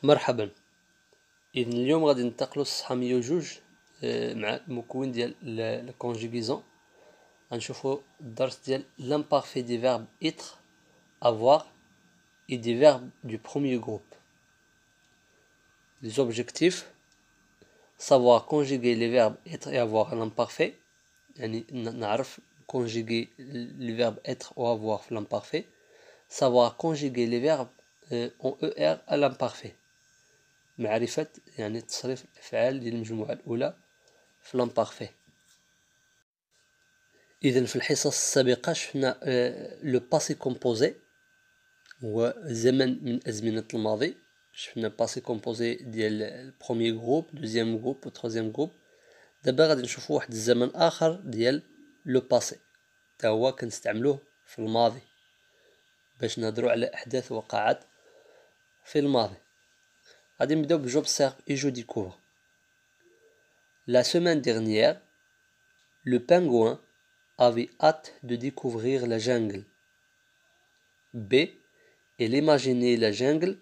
مرحبا. إذن اليوم غادي ننتقلوا الصفحة 102 مع المكون ديال الكونجيغيزون. غنشوفوا الدرس ديال l'imparfait des verbes être, avoir et des verbes du premier groupe. Les objectifs: savoir conjuguer les verbes être et avoir à l'imparfait. يعني نعرف conjuguer les verbes être ou avoir في l'imparfait. Savoir conjuguer les verbes en ER à l'imparfait. معرفة يعني تصريف الأفعال ديال المجموعة الأولى في l'imparfait. إذن في الحصص السابقة شفنا لو باسي كومبوزي هو زمن من أزمنة الماضي. شفنا باسي كومبوزي ديال البروميي جروب، دوزيام جروب و تروزيام جروب. دابا غادي نشوفو واحد الزمن آخر ديال لو باسي، تا هو كنستعملوه في الماضي باش نهضرو على أحداث وقعت في الماضي. غادي نبداو بجوبسيرف et je découvre. La semaine dernière, le pingouin avait hâte de découvrir la jungle. B. Il imaginait la jungle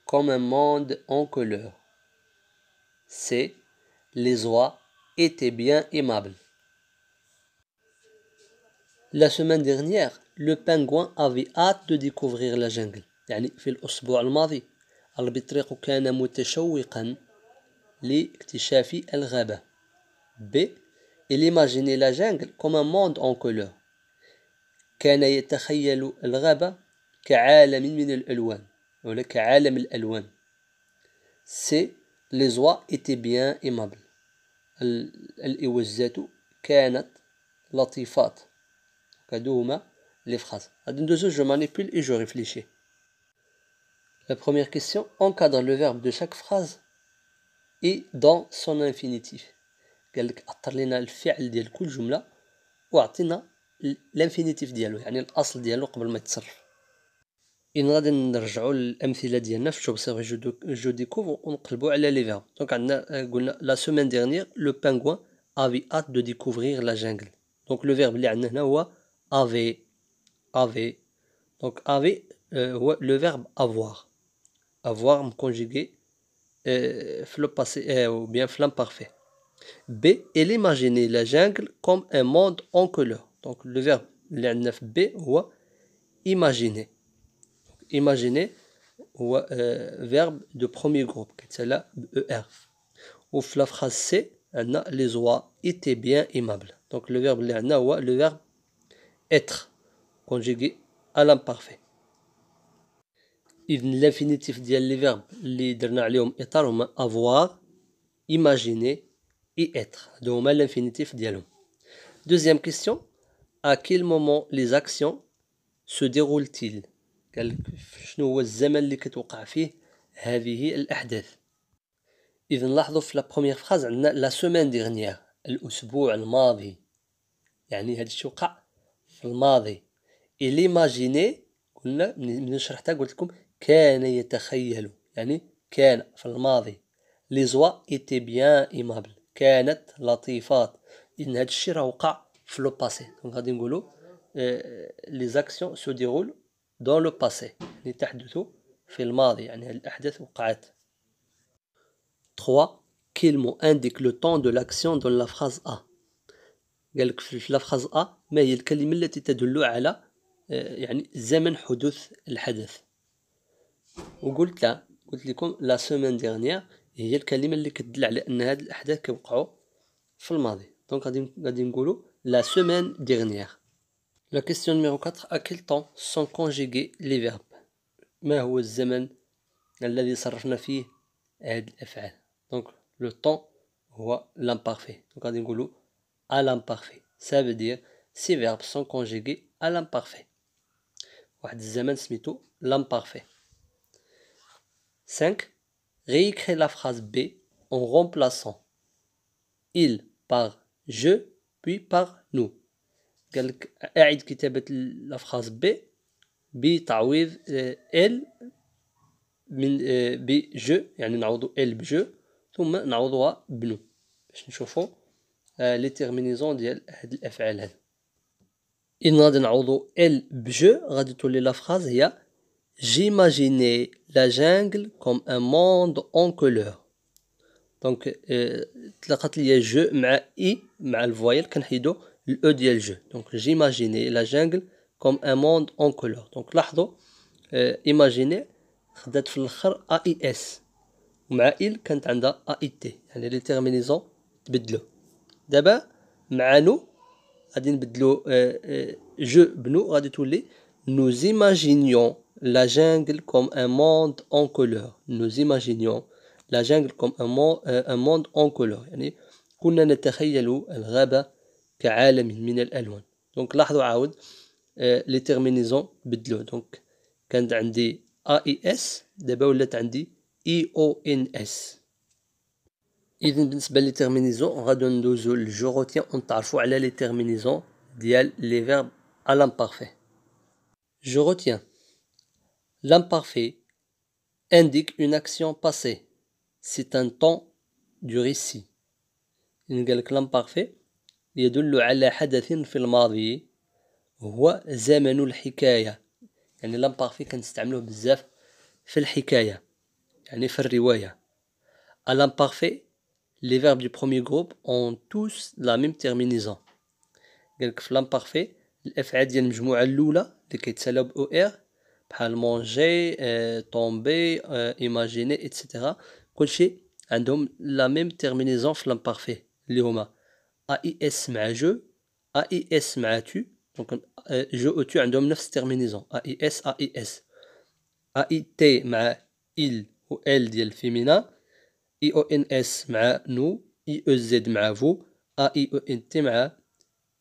comme un monde en couleurs. C. Les oies étaient bien aimables. La semaine dernière, le pingouin avait hâte de découvrir la jungle. يعني في الأسبوع الماضي البطريق كان متشوقا لاكتشاف الغابة. B. Il imaginait la jungle comme un monde en couleurs. كان يتخيل الغابة كعالم من الألوان ولا كعالم الألوان. C. Les oies étaient bien aimables. الإوزات كانت لطيفات. هادو هما les phrases. غادي ندوزو je manipule et je réfléchis. La première question: encadre le verbe de chaque phrase et dans son infinitif. قالك أطر لنا الفعل ديال كل جملة وأعطينا الانفينيتيف ديالو، يعني الأصل ديالو قبل ما يتصرف. إن غادي نرجعو للأمثلة ديالنا في j'observe je découvre ونقلبو على لي فيرب. دونك عندنا قلنا la semaine dernière le pingouin avait hâte de découvrir la jungle. دونك لو فيرب اللي عندنا هنا هو avait. دونك avait هو لو فيرب avoir. avoir مكونجيغي في لو باسي ou bien في l'imparfait. B. Il imaginait la jungle comme un monde en couleurs. Donc le verbe اللي عندنا في B هو imaginer. Imaginer هو verbe de premier groupe كيتسالى ب ER. وفي la phrase C عندنا les oies étaient bien aimables. Donc le verbe اللي عندنا هو le verbe être conjugué à l'imparfait. إذن l'infinitif ديال les verbes اللي درنا عليهم إطار هما avoir, imaginer et être. هادو هما l'infinitif ديالهم. Deuxième question: à quel moment les actions se déroulent-ils؟ قالك شنو هو الزمن اللي كتوقع فيه هذه الأحداث. إذن لاحظوا في la première phrase عندنا la semaine dernière، الأسبوع الماضي، يعني هاد الشيء وقع في الماضي. et l'imaginer قلنا من شرحتها قلت لكم كان يتخيل، يعني كان في الماضي. les oies étaient bien aimables، كانت لطيفات. إذن هاد الشيء راه وقع في لو باسي. دونك غادي نقولوا les actions se déroulent dans le passé، يعني تحدث في الماضي، يعني هاد الأحداث وقعت. 3. Quel mot indique le temps de l'action dans la phrase A؟ قالك في la phrase A ما هي الكلمة التي تدل على يعني زمن حدوث الحدث. وقلت قلت لكم la semaine dernière هي الكلمة اللي كتدل على أن هاد الأحداث كيوقعوا في الماضي. دونك غادي نقولوا la semaine dernière. La question numéro 4: à quel temps sont conjugués les verbes؟ ما هو الزمن الذي صرفنا فيه هاد الأفعال؟ دونك le temps هو l'imparfait. دونك غادي نقولوا à l'imparfait. Ça veut dire ces verbes sont conjugués à l'imparfait. واحد الزمن سميتو l'imparfait. 5. Réécris la phrase B en remplaçant il par je puis par nous. قالك أعد كتابة la phrase B بتعويض elle من بجو، يعني نعوضو elle بجو ثم نعوضوها بنو باش نشوفو لي تيرمينيزون ديال هاد الأفعال هادو. إن غادي نعوضو elle بجو غادي تولي la phrase هي J'imaginais la jungle comme un monde en couleur. دونك تلاقات ليا جو مع اي مع الفويل كنحيدو الاو ديال جو. دونك جيماجيني لا جانجل كوم ان موند اون كولور. دونك لاحظوا ايماجيني خدات في الاخر ا اي اس ومع إل كانت عندها ا اي تي، يعني لي تيرمينيزون تبدلوا. دابا مع نو غادي نبدلو جو بنو غادي تولي nous imaginions la jungle comme un monde en couleur. Nous imaginions la jungle comme un monde en couleur. يعني كنا نتخيل الغابة كعالم من الألوان. دونك لاحظوا عاود لي تيرمينيزون بدلو. دونك كانت عندي AES دابا ولات عندي EONS. إذا بالنسبة لي تيرمينيزون غادي ندوزو لجو روتيان ونتعرفو على لي تيرمينيزون ديال لي فيرب à l'imparfait. Je retiens. L'imparfait indique une action passée. C'est un temps du récit. l'imparfait يدل على حدث في الماضي هو زمن الحكاية. يعني l'imparfait كنستعملوه بزاف في الحكاية، يعني في الرواية. À l'imparfait, les verbes du premier groupe ont tous la même terminaison. قالك في l'imparfait الأفعال ديال المجموعة الأولى اللي كيتسالاو ب OR بحال مونجي، طومبي، ايماجيني إتسيتيرا، كلشي عندهم لا ميم تيرمينيزون في l'imparfait اللي هما AIS مع جو، AIS مع تو. دونك جو و تو عندهم نفس التيرمينيزون AIS AIS. AIT مع إل و إل ديال الفيمينا، IONS مع نو، IEZ مع فو، AIENT مع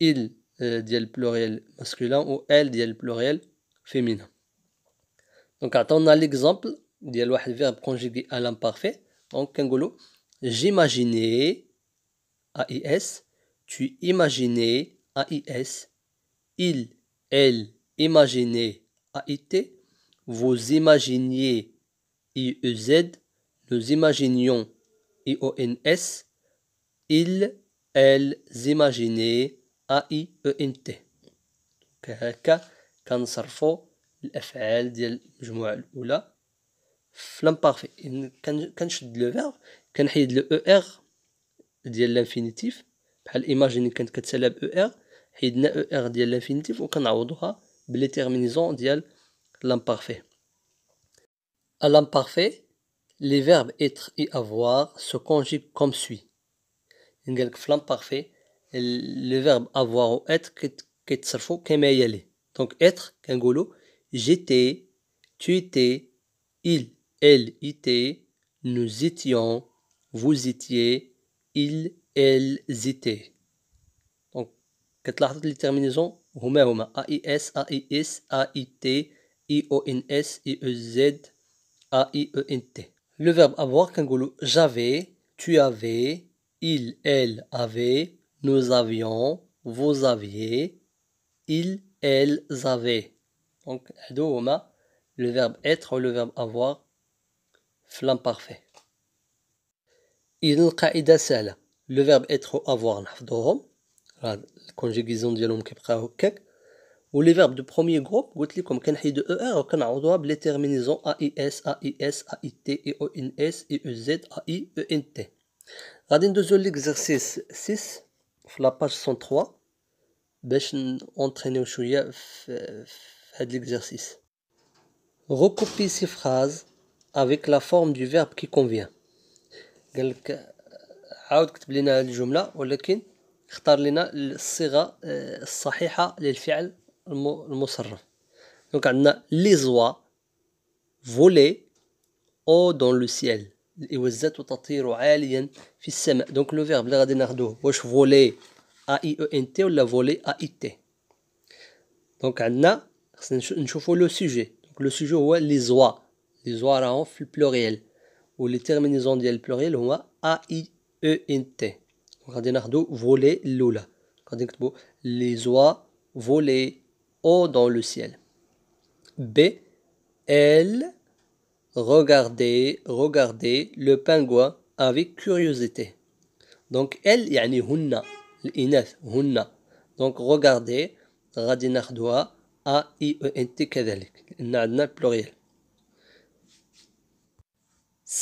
إل ديال البلوريال ماسكولين و إل ديال البلوريال féminin. Donc عطاونا l'exemple ديال واحد verbe conjugué à l'imparfait. Donc كنقولو j'imaginais AIS, tu imaginais AIS, il, elle imaginait AIT, vous imaginiez IEZ, nous imaginions IONS, ils, elles imaginaient AIENT. هكا كنصرفو الافعال ديال المجموعه الاولى في لامبارفي. كنشد لو فيرب كنحيد لو او ار ديال لانفينيتيف بحال ايماجيني كانت كتسالى ب او ار، حيدنا او ار ديال لانفينيتيف وكنعوضوها بلي تيرمينيزون ديال لامبارفي. À l'imparfait, les verbes être et avoir se conjuguent comme suit. قالك في l'imparfait le verbe avoir و être كيتصرفوا كما يلي. Donc être كنقولوا j'étais, tu étais, il, elle était, nous étions, vous étiez, ils, elles étaient. Donc كتلاحظوا لي terminaisons هما AIS, AIS, AIT, IONS, IEZ, AIENT. Le verbe avoir كنقولوا j'avais, tu avais, il, elle avait, nous avions, vous aviez, ils, elles avaient. Donc هادو هما le verbe être ou le verbe avoir في l'imparfait. إذن القاعدة سهلة. le verbe être و avoir نحفظوهم، هاد الكونجيغيزون ديالهم كيبقاو هكاك. و لي verbe دو بروميير جروب قلت لكم كنحيدو او ار وكنعوضوها بلي تيرمينيزون AIS, AIS, AIT, IONS, IEZ, AIENT. غادي ندوزو ليكزارسيس 6 في لاباج 103 باش نونطرينيو شويه في هاد ليكزارسيس. Recopie ces phrases avec la forme du verbe qui convient. قالك عاود كتب لنا هاد الجملة ولكن اختار لنا الصيغة الصحيحة للفعل المصرف. دونك عندنا les oies volaient haut dans le ciel. الإوزات تطير عاليا في السماء. دونك لو فيرب اللي غادي ناخدوه واش فولي AIENT ولا فولي AIT. دونك عندنا خصنا نشوفو لو سوجي. دونك لو سوجي هو لي زوا. لي زوا راهم في البلوريال و لي تيرمينيزون ديال البلوريال هما AIENT. غادي ناخدو فولي الاولى، غادي نكتبو لي زوا فولي او دون لو سيل. B elle regardait le pingouin avec curiosité. Donc elle يعني هن الإناث هن. دونك regardez غادي ناخدوها AIENT كذلك لأن عندنا بلوريال.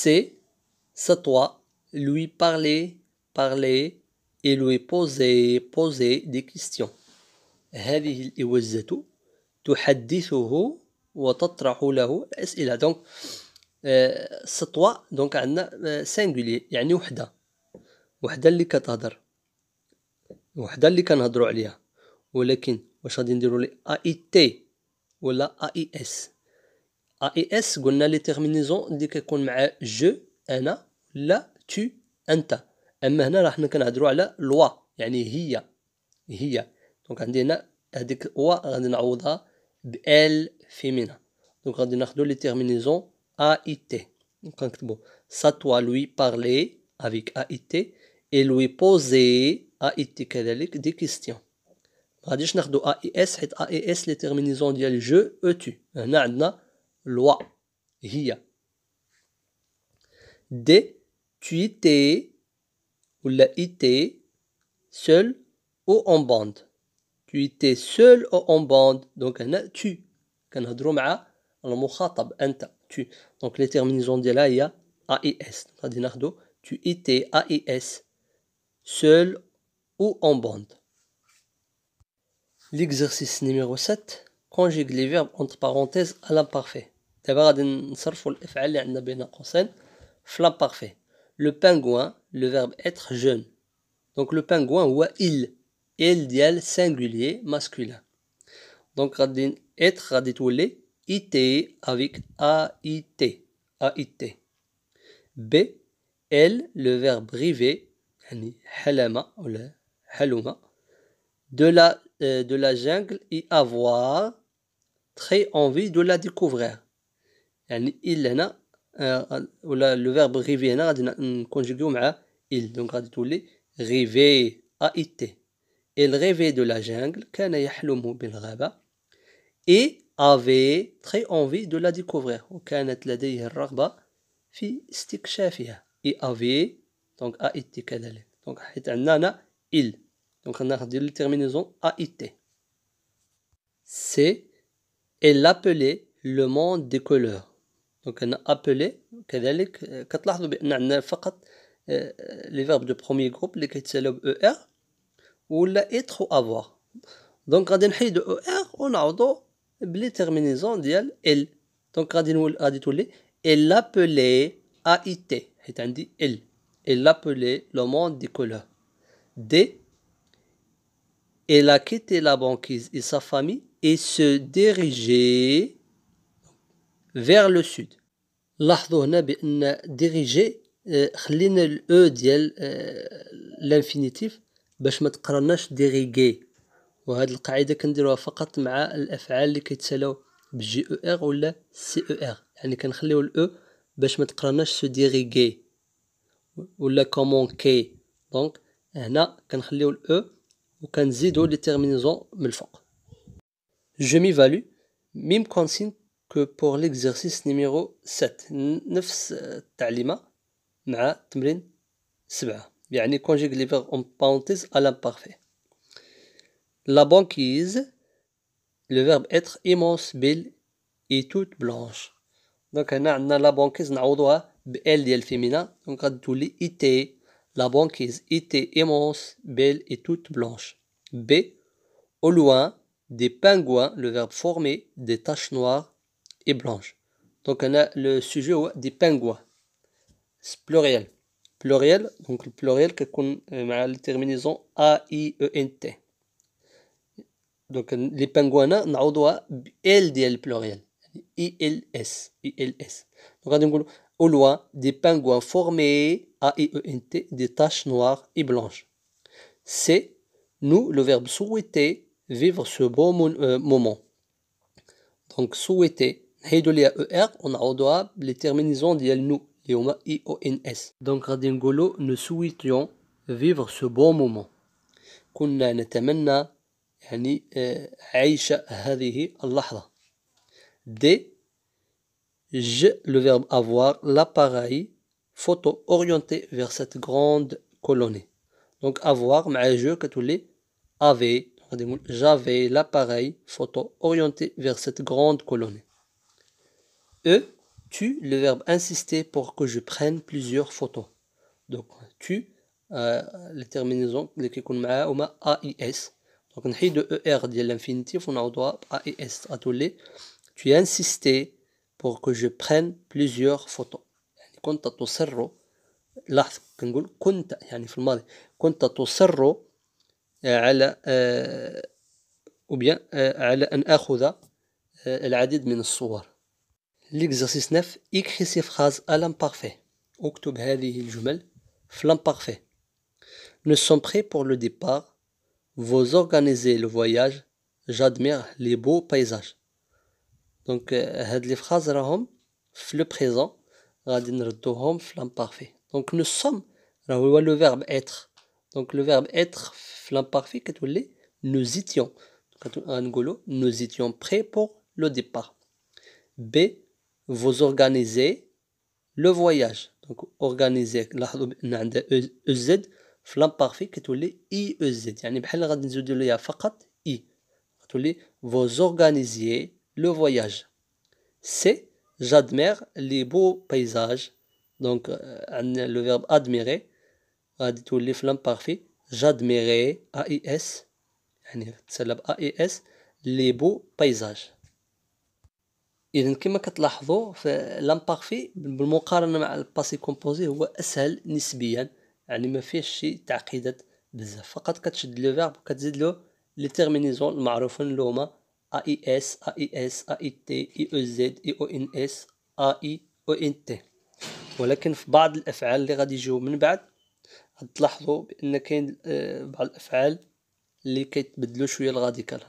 c'est toi, lui parler, parler, et lui poser des questions. هذه الإوزة تحدثه وتطرح له الأسئلة. donc سطوة donc عندنا singulier يعني وحدة اللي كتهضر، وحدة اللي كنهضروا عليها. ولكن واش غادي نديروا لي ا اي تي ولا ا اي اس؟ ا اي اس قلنا لي تيرمينيزون اللي كيكون مع جو انا لا تو انت. اما هنا راح كنهضروا على لوا يعني هي دونك عندي هنا هذيك وا غادي نعوضها ب ال فيمينا. دونك غادي ناخذوا لي تيرمينيزون ا اي تي. دونك غنكتبوا سا توا لوي بارلي افيك ا اي تي اي لوي بوزي ا اي تي كذلك دي كيستيون. غاديش ناخذوا ا اي اس حيت ا اي اس لي تيرمينيزون ديال جو او تو. هنا عندنا لوا هي. دي tu étais ولا étais seul ou en bande. tu étais seul ou en bande. donc هنا tu كنهضروا مع المخاطب انت tu. donc لي تيرمينيزون ديالها هي ا اي اس. غادي ناخذوا tu étais ا اي اس seul ou en bande. L'exercice numéro 7 conjugue les verbes entre parenthèses à l'imparfait. دابا غادي نصرفوا الافعال اللي عندنا بين قوسين في l'imparfait. Le pingouin, le verbe être jeune. Donc le pingouin هو il ديال singulier masculin. Donc غادي être غادي تولي it avec AIT. B elle le verbe rêver يعني حلم ولا حلم. De la jungle et avoir très envie de la découvrir. يعني il هنا ولا le verbe rêver هنا غادي نكونجيغيو مع il. donc غادي تولي rêver AIT. il rêvait de la jungle كان يحلم بالغابة et avait très envie de la découvrir وكانت لديه الرغبة في استكشافها. et avait donc AIT كذلك. donc حيت عندنا هنا il donc ناخذ ديال التيرمينيزون AIT. c'est elle appelait le monde des couleurs. donc أنا appelé كذلك كتلاحظوا بأن عندنا فقط لي فيرب دو بروميير جروب اللي كيتسالاو ب او ار ولا être و avoir. donc غادي نحيدو او ار ونعوضو بلي تيرمينيزون ديال ال. donc غادي تولي elle appelait AIT حيت عندي ال. elle appelait le monde des couleurs. D elle a quitté la banquise et sa famille et se dirigeait vers le sud. لاحظوا هنا بأن ديريجي خلينا الاو ديال الانفينيتيف باش ما تقرناش ديريغي. وهاد القاعده كنديروها فقط مع الافعال اللي كيتسالاو بجي او ار ولا سي او ار. يعني كنخليو الاو باش ما تقرناش سو ديريغي ولا كومون كي. دونك هنا كنخليو الاو وكنزيدو لي تيرمينيزون من الفوق. je m'évalue même consigne que pour l'exercice numéro 7 نفس التعليمة مع تمرين 7 يعني conjugue les verbes en parenthèse à l'imparfait. La banquise, le verbe être immense, belle et toute blanche. donc هنا عندنا la banquise نعوضوها ب L ديال féminin. donc غادي تولي était la banquise était immense, belle et toute blanche. B au loin des pingouins, le verbe former des taches noires et blanches. donc on a le sujet des pingouins pluriel donc le pluriel كيكون مع الترمينيزون a i e n t. donc les pingouins نعوضوها ب l ديال البلوريال يعني ils. donc غادي نقولوا au loin des pingouins formés a i e n t des taches noires et blanches. C nous le verbe souhaiter vivre ce beau moment. donc souhaiter نحيدو ليها او ار ونعوضوها بلي تيرمينيزون ديال نو اللي هما اي او ان اس. دونك غادي نقولو نو سويتيون فيفر سو بون مومون كنا نتمنى يعني عيش هذه اللحظة. دي je le verbe avoir l'appareil photo orienté vers cette grande colonie. donc avoir مع je كتولي avait. غادي نقول j'avais l'appareil photo orienté vers cette grande colonie. E tu, le verbe insister pour que je prenne plusieurs photos. Donc, tu, les terminaisons اللي كيكون معاها هما AIS. Donc, نحيدو ER ديال l'infinitif ونعوضوها AIS. غتولي tu as insisté pour que je prenne plusieurs photos. يعني كنت تصر، لاحظ كنقول كنت يعني في الماضي، كنت تصر على ou bien على أن آخذ العديد من الصور. L'exercice 9, écris ces phrases à l'imparfait. اكتب هذه الجمل في l'imparfait. Nous sommes prêts pour le départ. Vous organisez le voyage. J'admire les beaux paysages. Donc هاد les phrases راهم في le présent غادي نردوهم في l'imparfait. Donc nous sommes راه هو le verbe être. Donc le verbe être في l'imparfait كتولي nous étions. غنقولوا nous étions prêts pour le départ. B, vous organisez le voyage. Donc organiser لاحظوا بان عندها EZ في l'imparfait كتولي IEZ يعني بحال غادي نزيدو ليها فقط I كتولي vous organisiez le voyage. C, j'admire les beaux paysages. Donc عندنا le verbe admirer غادي تولي في l'imparfait j'admirais AIS يعني تسالب AIS les beaux paysages. إذا كما كتلاحظوا في لامبارفي بالمقارنة مع الباسي كومبوزي هو أسهل نسبيا، يعني ما فيهش شي تعقيدات بزاف، فقط كتشد لو فيرب وكتزيد له لي تيرمينيزون المعروفين اللي هما AIS AIS AIT IEZ IONS AI ONT. ولكن في بعض الأفعال اللي غادي يجيو من بعد غتلاحظوا بأن كاين بعض الأفعال اللي كيتبدلوا شوية الغاديكال،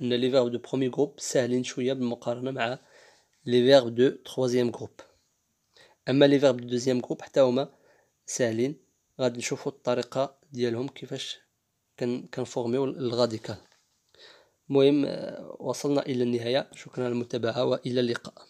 أن لي فيرب دو بروميي جروب ساهلين شوية بالمقارنة مع لي فيرب دو تروازيام جروب. أما لي فيرب دو دوزيام جروب حتى هما ساهلين، غادي نشوفوا الطريقة ديالهم كيفاش كنفورميو الغاديكال. المهم وصلنا إلى النهاية، شكرا على المتابعة وإلى اللقاء.